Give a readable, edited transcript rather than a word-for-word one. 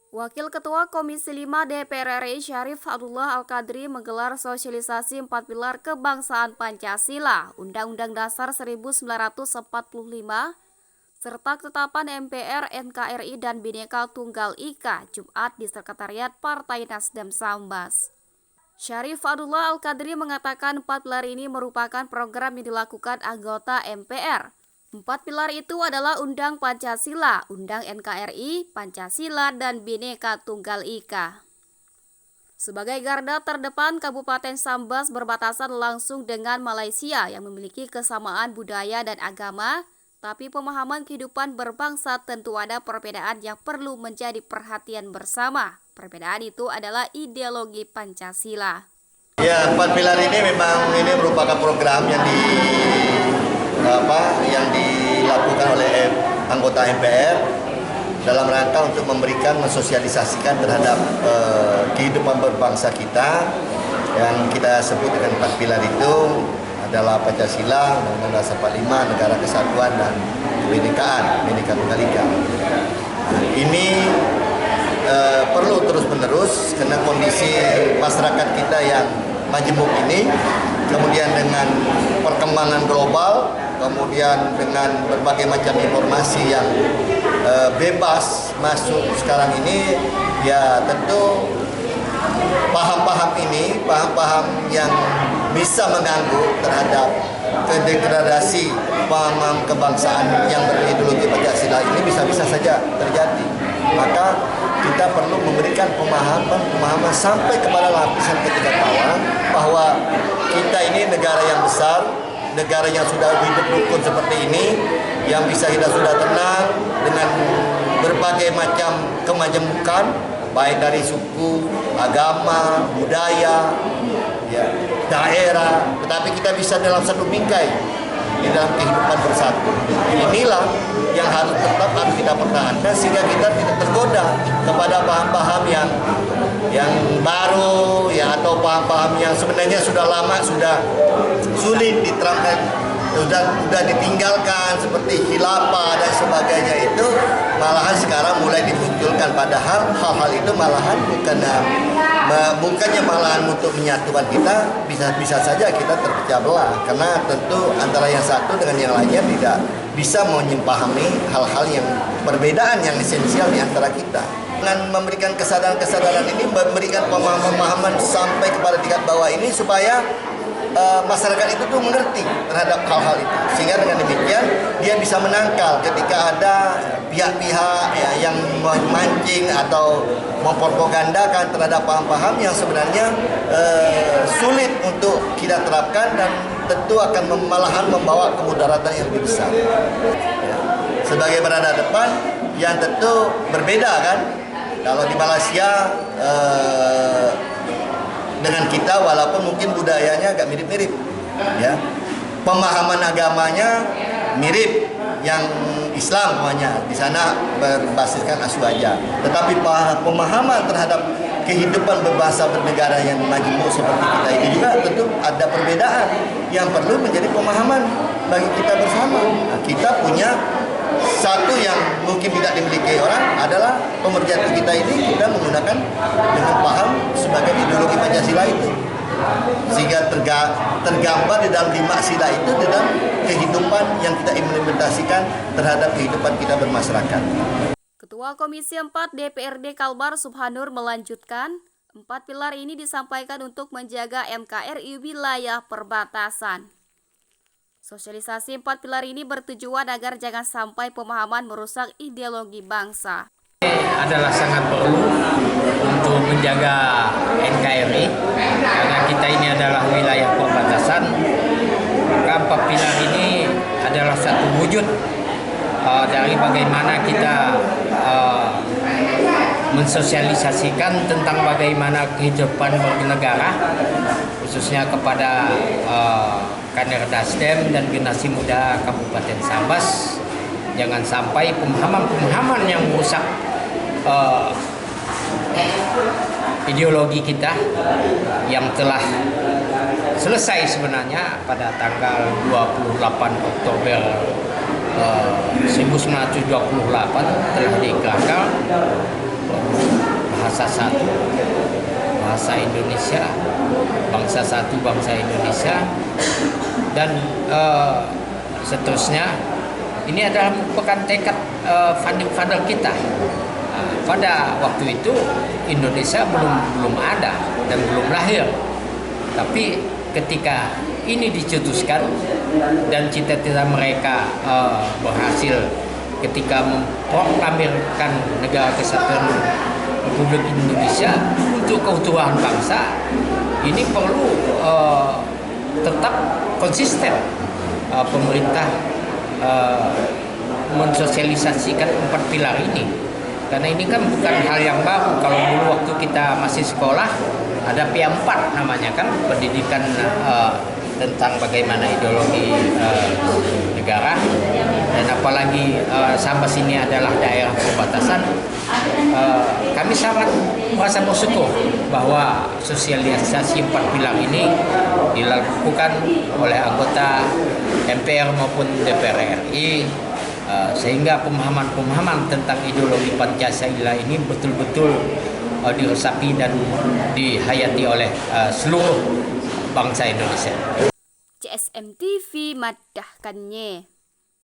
Wakil Ketua Komisi 5 DPR RI Syarif Abdullah Al-Qadri menggelar sosialisasi 4 pilar kebangsaan Pancasila, Undang-Undang Dasar 1945, serta ketetapan MPR, NKRI, dan Bhinneka Tunggal Ika, Jumat di Sekretariat Partai Nasdem Sambas. Syarif Abdullah Al-Qadri mengatakan 4 pilar ini merupakan program yang dilakukan anggota MPR. 4 pilar itu adalah Undang Pancasila, Undang NKRI, Pancasila, dan Bhinneka Tunggal Ika. Sebagai garda terdepan, Kabupaten Sambas berbatasan langsung dengan Malaysia yang memiliki kesamaan budaya dan agama, tapi pemahaman kehidupan berbangsa tentu ada perbedaan yang perlu menjadi perhatian bersama. Perbedaan itu adalah ideologi Pancasila. Ya, 4 pilar ini memang merupakan program yang dilakukan oleh anggota MPR dalam rangka untuk mensosialisasikan terhadap kehidupan berbangsa kita yang kita sebut dengan 4 pilar itu adalah Pancasila, Undang-Undang Dasar 45, Negara Kesatuan, dan Kebinekaan, Bhinneka Tunggal Ika. Ini perlu terus-menerus karena kondisi masyarakat kita yang majemuk ini, kemudian dengan perkembangan global, kemudian dengan berbagai macam informasi yang bebas masuk sekarang ini, ya tentu paham-paham yang bisa mengganggu terhadap degradasi paham kebangsaan yang berideologi Pancasila ini bisa saja terjadi. Maka kita perlu memberikan pemahaman sampai kepada lapisan ketingkat bawah bahwa kita ini negara yang besar, negara yang sudah hidup rukun seperti ini, yang bisa kita sudah tenang dengan berbagai macam kemajemukan, baik dari suku, agama, budaya, ya, daerah, tetapi kita bisa dalam satu bingkai di dalam kehidupan bersatu. Inilah yang harus kita pertahankan sehingga kita tidak tergoda kepada paham-paham yang baru, ya, atau paham-paham yang sebenarnya sudah lama, sudah sulit diterapkan, sudah ditinggalkan seperti khilafah dan sebagainya, itu malahan sekarang mulai dimunculkan, padahal hal-hal itu malahan bukannya malahan untuk menyatukan kita, bisa saja kita terpecah belah karena tentu antara yang satu dengan yang lainnya tidak bisa menyepahami hal-hal yang perbedaan yang esensial di antara kita. Dengan memberikan kesadaran ini, memberikan pemahaman sampai kepada tingkat bawah ini supaya masyarakat itu tuh mengerti terhadap hal-hal itu, sehingga dengan demikian dia bisa menangkal ketika ada pihak-pihak yang memancing atau mempropagandakan terhadap paham-paham yang sebenarnya sulit untuk kita terapkan dan tentu akan malahan membawa kemudaratan yang lebih besar. Sebagai berada depan yang tentu berbeda kan, kalau di Malaysia dengan kita walaupun mungkin budayanya agak mirip-mirip, ya, pemahaman agamanya mirip, yang Islam semuanya di sana berbasiskan aswaja, tetapi pemahaman terhadap kehidupan berbangsa bernegara yang majemuk seperti kita ini juga tentu ada perbedaan yang perlu menjadi pemahaman bagi kita bersama. Nah, kita punya satu yang mungkin tidak dimiliki orang adalah pemerjati kita ini, kita menggunakan dengan paham sebagai ideologi Pancasila itu, sehingga tergambar di dalam 5 sila itu di dalam kehidupan yang kita implementasikan terhadap kehidupan kita bermasyarakat. Ketua Komisi 4 DPRD Kalbar Subhanur melanjutkan, 4 pilar ini disampaikan untuk menjaga NKRI wilayah perbatasan. Sosialisasi 4 pilar ini bertujuan agar jangan sampai pemahaman merusak ideologi bangsa. Adalah sangat perlu untuk menjaga NKRI karena kita ini adalah wilayah perbatasan. Maka 4 pilar ini adalah satu wujud dari bagaimana kita mensosialisasikan tentang bagaimana kehidupan bernegara, khususnya kepada kader Nasdem dan generasi muda Kabupaten Sambas. Jangan sampai pemahaman yang merusak ideologi kita yang telah selesai sebenarnya pada tanggal 28 Oktober 1928 telah digagal bahasa satu, bahasa Indonesia, bangsa satu, bangsa Indonesia, dan seterusnya. Ini adalah merupakan tekad founding father kita. Pada waktu itu Indonesia belum ada dan belum lahir. Tapi ketika ini dicetuskan dan cita-cita mereka berhasil ketika memproklamirkan Negara Kesatuan Republik Indonesia untuk keutuhan bangsa, ini perlu tetap konsisten pemerintah mensosialisasikan 4 pilar ini. Karena ini kan bukan hal yang baru. Kalau dulu waktu kita masih sekolah ada P4 namanya kan, pendidikan tentang bagaimana ideologi negara, dan apalagi Sambas ini adalah daerah perbatasan. Kami sangat merasa bersyukur bahwa sosialisasi 4 pilar ini dilakukan oleh anggota MPR maupun DPR RI, sehingga pemahaman-pemahaman tentang ideologi Pancasila ini betul-betul diresapi dan dihayati oleh seluruh bangsa Indonesia. CSM TV madahkannya.